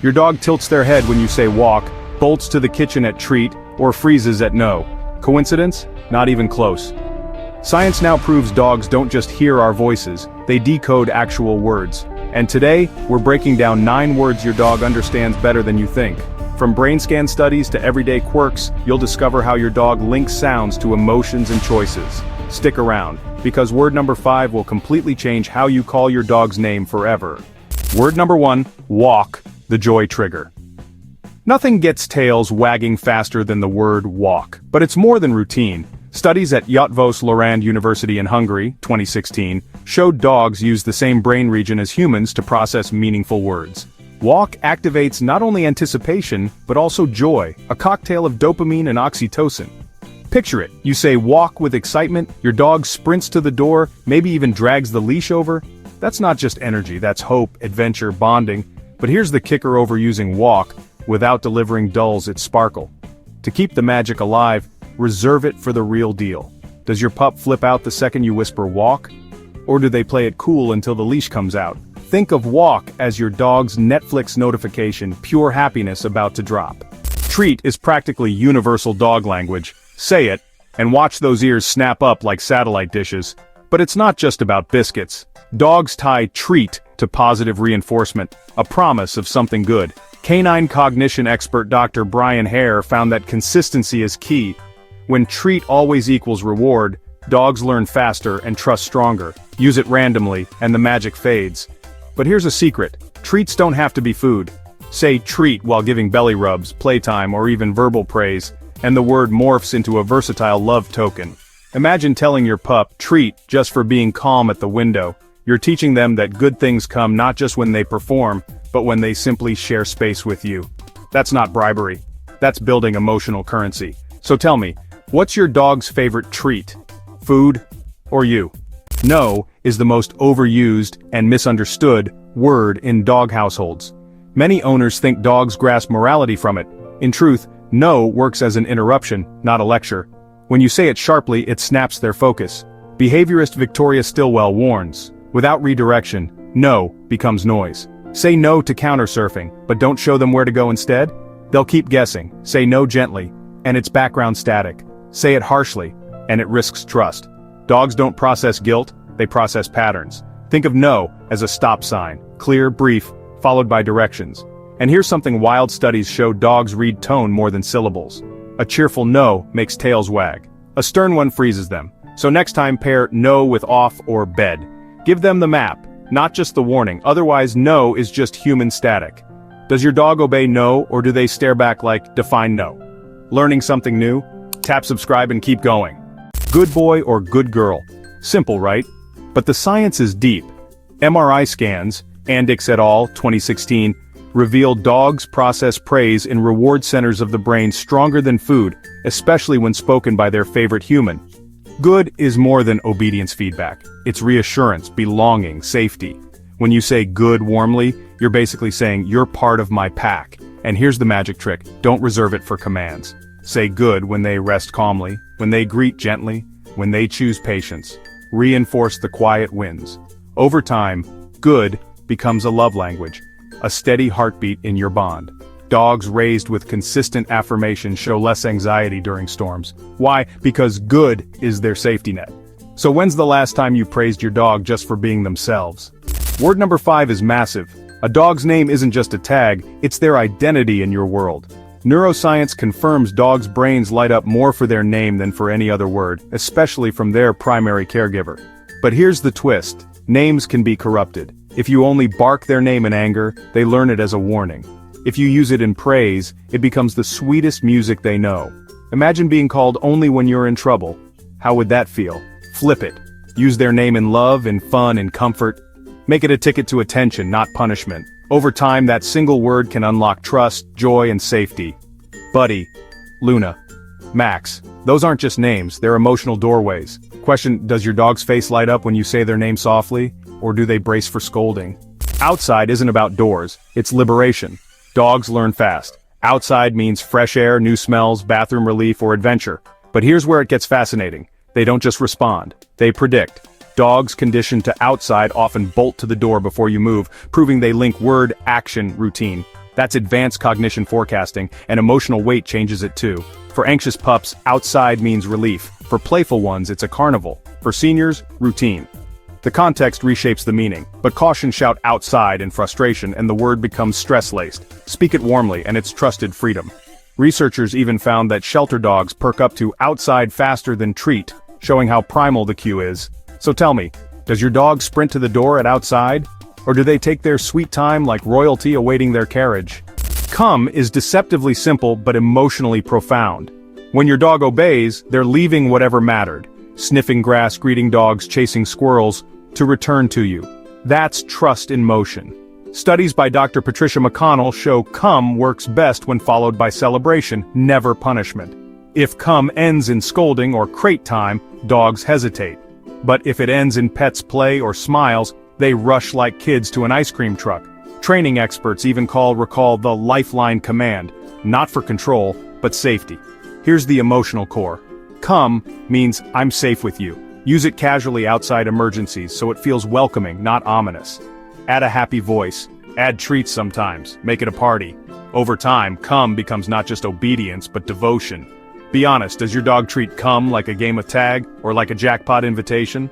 Your dog tilts their head when you say walk, bolts to the kitchen at treat, or freezes at no. Coincidence? Not even close. Science now proves dogs don't just hear our voices, they decode actual words. And today, we're breaking down 9 words your dog understands better than you think. From brain scan studies to everyday quirks, you'll discover how your dog links sounds to emotions and choices. Stick around, because word number 5 will completely change how you call your dog's name forever. Word number 1, walk, the joy trigger. Nothing gets tails wagging faster than the word walk, but it's more than routine. Studies at Eötvös Loránd University in Hungary, 2016, showed dogs use the same brain region as humans to process meaningful words. Walk activates not only anticipation, but also joy, a cocktail of dopamine and oxytocin. Picture it, you say walk with excitement, your dog sprints to the door, maybe even drags the leash over. That's not just energy, that's hope, adventure, bonding. But here's the kicker: over using walk without delivering dulls its sparkle. To keep the magic alive, reserve it for the real deal. Does your pup flip out the second you whisper walk? Or do they play it cool until the leash comes out? Think of walk as your dog's Netflix notification, pure happiness about to drop. Treat is practically universal dog language. Say it, and watch those ears snap up like satellite dishes. But it's not just about biscuits. Dogs tie treat to positive reinforcement, a promise of something good. Canine cognition expert Dr. Brian Hare found that consistency is key. When treat always equals reward, dogs learn faster and trust stronger. Use it randomly, and the magic fades. But here's a secret: treats don't have to be food. Say treat while giving belly rubs, playtime, or even verbal praise, and the word morphs into a versatile love token. Imagine telling your pup treat just for being calm at the window. You're teaching them that good things come not just when they perform, but when they simply share space with you. That's not bribery. That's building emotional currency. So tell me, what's your dog's favorite treat? Food or you? No is the most overused and misunderstood word in dog households. Many owners think dogs grasp morality from it. In truth, no works as an interruption, not a lecture. When you say it sharply, it snaps their focus. Behaviorist Victoria Stilwell warns, without redirection, no becomes noise. Say no to counter-surfing, but don't show them where to go instead. They'll keep guessing. Say no gently, and it's background static. Say it harshly, and it risks trust. Dogs don't process guilt, they process patterns. Think of no as a stop sign, clear, brief, followed by directions. And here's something wild: studies show dogs read tone more than syllables. A cheerful no makes tails wag. A stern one freezes them. So next time, pair no with off or bed. Give them the map, not just the warning, otherwise no is just human static. Does your dog obey no, or do they stare back like, define no? Learning something new? Tap subscribe and keep going. Good boy or good girl? Simple, right? But the science is deep. MRI scans, Andix et al., 2016, reveal dogs process praise in reward centers of the brain stronger than food, especially when spoken by their favorite human. Good is more than obedience feedback. It's reassurance, belonging, safety. When you say good warmly, you're basically saying you're part of my pack. And here's the magic trick: don't reserve it for commands. Say good when they rest calmly, when they greet gently, when they choose patience. Reinforce the quiet wins. Over time, good becomes a love language, a steady heartbeat in your bond. Dogs raised with consistent affirmation show less anxiety during storms. Why? Because good is their safety net. So when's the last time you praised your dog just for being themselves? Word number 5 is massive. A dog's name isn't just a tag, it's their identity in your world. Neuroscience confirms dogs' brains light up more for their name than for any other word, especially from their primary caregiver. But here's the twist: names can be corrupted. If you only bark their name in anger, they learn it as a warning. If you use it in praise, it becomes the sweetest music they know. Imagine being called only when you're in trouble. How would that feel? Flip it. Use their name in love, in fun, in comfort. Make it a ticket to attention, not punishment. Over time, that single word can unlock trust, joy, and safety. Buddy, Luna, Max. Those aren't just names, they're emotional doorways. Question: does your dog's face light up when you say their name softly, or do they brace for scolding? Outside isn't about doors, it's liberation. Dogs learn fast. Outside means fresh air, new smells, bathroom relief, or adventure. But here's where it gets fascinating. They don't just respond, they predict. Dogs conditioned to outside often bolt to the door before you move, proving they link word, action, routine. That's advanced cognition forecasting, and emotional weight changes it too. For anxious pups, outside means relief. For playful ones, it's a carnival. For seniors, routine. The context reshapes the meaning, but caution shout outside in frustration and the word becomes stress-laced. Speak it warmly and it's trusted freedom. Researchers even found that shelter dogs perk up to outside faster than treat, showing how primal the cue is. So tell me, does your dog sprint to the door at outside? Or do they take their sweet time like royalty awaiting their carriage? Come is deceptively simple but emotionally profound. When your dog obeys, they're leaving whatever mattered. Sniffing grass, greeting dogs, chasing squirrels, to return to you. That's trust in motion. Studies by Dr. Patricia McConnell show come works best when followed by celebration, never punishment. If come ends in scolding or crate time, dogs hesitate. But if it ends in pets play or smiles, they rush like kids to an ice cream truck. Training experts even recall the lifeline command, not for control, but safety. Here's the emotional core. Come means I'm safe with you. Use it casually outside emergencies so it feels welcoming, not ominous. Add a happy voice. Add treats sometimes. Make it a party. Over time, come becomes not just obedience, but devotion. Be honest, does your dog treat come like a game of tag, or like a jackpot invitation?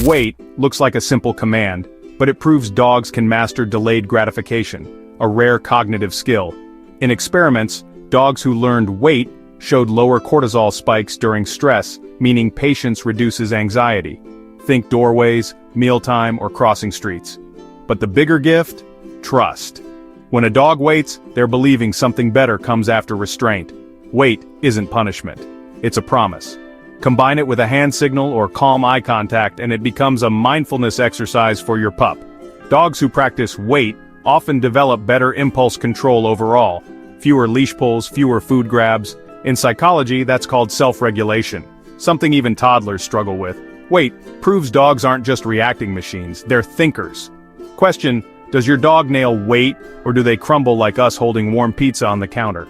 Wait looks like a simple command, but it proves dogs can master delayed gratification, a rare cognitive skill. In experiments, dogs who learned wait showed lower cortisol spikes during stress, meaning patience reduces anxiety. Think doorways, mealtime, or crossing streets. But the bigger gift? Trust. When a dog waits, they're believing something better comes after restraint. Wait isn't punishment. It's a promise. Combine it with a hand signal or calm eye contact and it becomes a mindfulness exercise for your pup. Dogs who practice wait often develop better impulse control overall. Fewer leash pulls, fewer food grabs. In psychology, that's called self-regulation. Something even toddlers struggle with. Wait proves dogs aren't just reacting machines, they're thinkers. Question, does your dog nail wait, or do they crumble like us holding warm pizza on the counter?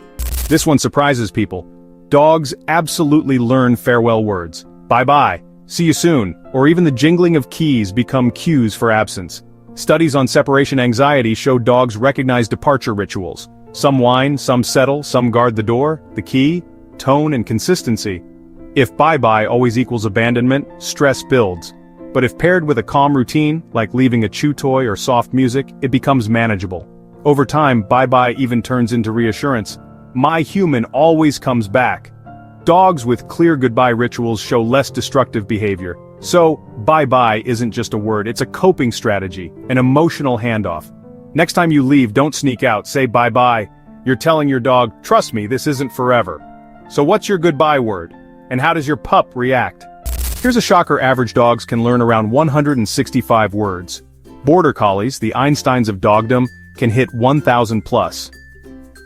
This one surprises people. Dogs absolutely learn farewell words. Bye-bye, see you soon, or even the jingling of keys become cues for absence. Studies on separation anxiety show dogs recognize departure rituals. Some whine, some settle, some guard the door, the key, tone and consistency. If bye-bye always equals abandonment, stress builds. But if paired with a calm routine, like leaving a chew toy or soft music, it becomes manageable. Over time, bye-bye even turns into reassurance. My human always comes back. Dogs with clear goodbye rituals show less destructive behavior. So, bye-bye isn't just a word, it's a coping strategy, an emotional handoff. Next time you leave, don't sneak out, say bye-bye. You're telling your dog, trust me, this isn't forever. So what's your goodbye word? And how does your pup react? Here's a shocker: average dogs can learn around 165 words. Border Collies, the Einsteins of dogdom, can hit 1,000 plus.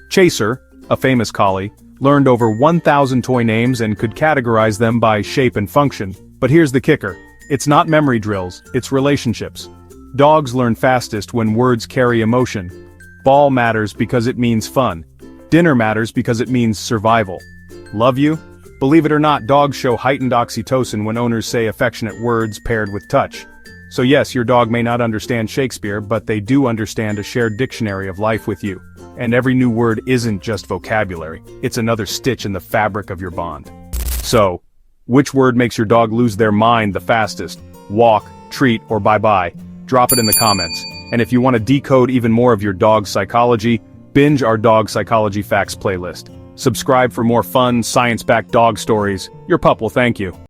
Chaser, a famous collie, learned over 1,000 toy names and could categorize them by shape and function. But here's the kicker. It's not memory drills, it's relationships. Dogs learn fastest when words carry emotion. Ball matters because it means fun. Dinner matters because it means survival. Love you? Believe it or not, dogs show heightened oxytocin when owners say affectionate words paired with touch. So yes, your dog may not understand Shakespeare, but they do understand a shared dictionary of life with you. And every new word isn't just vocabulary, it's another stitch in the fabric of your bond. So, which word makes your dog lose their mind the fastest? Walk, treat, or bye-bye? Drop it in the comments. And if you want to decode even more of your dog's psychology, binge our Dog Psychology Facts playlist. Subscribe for more fun, science-backed dog stories. Your pup will thank you.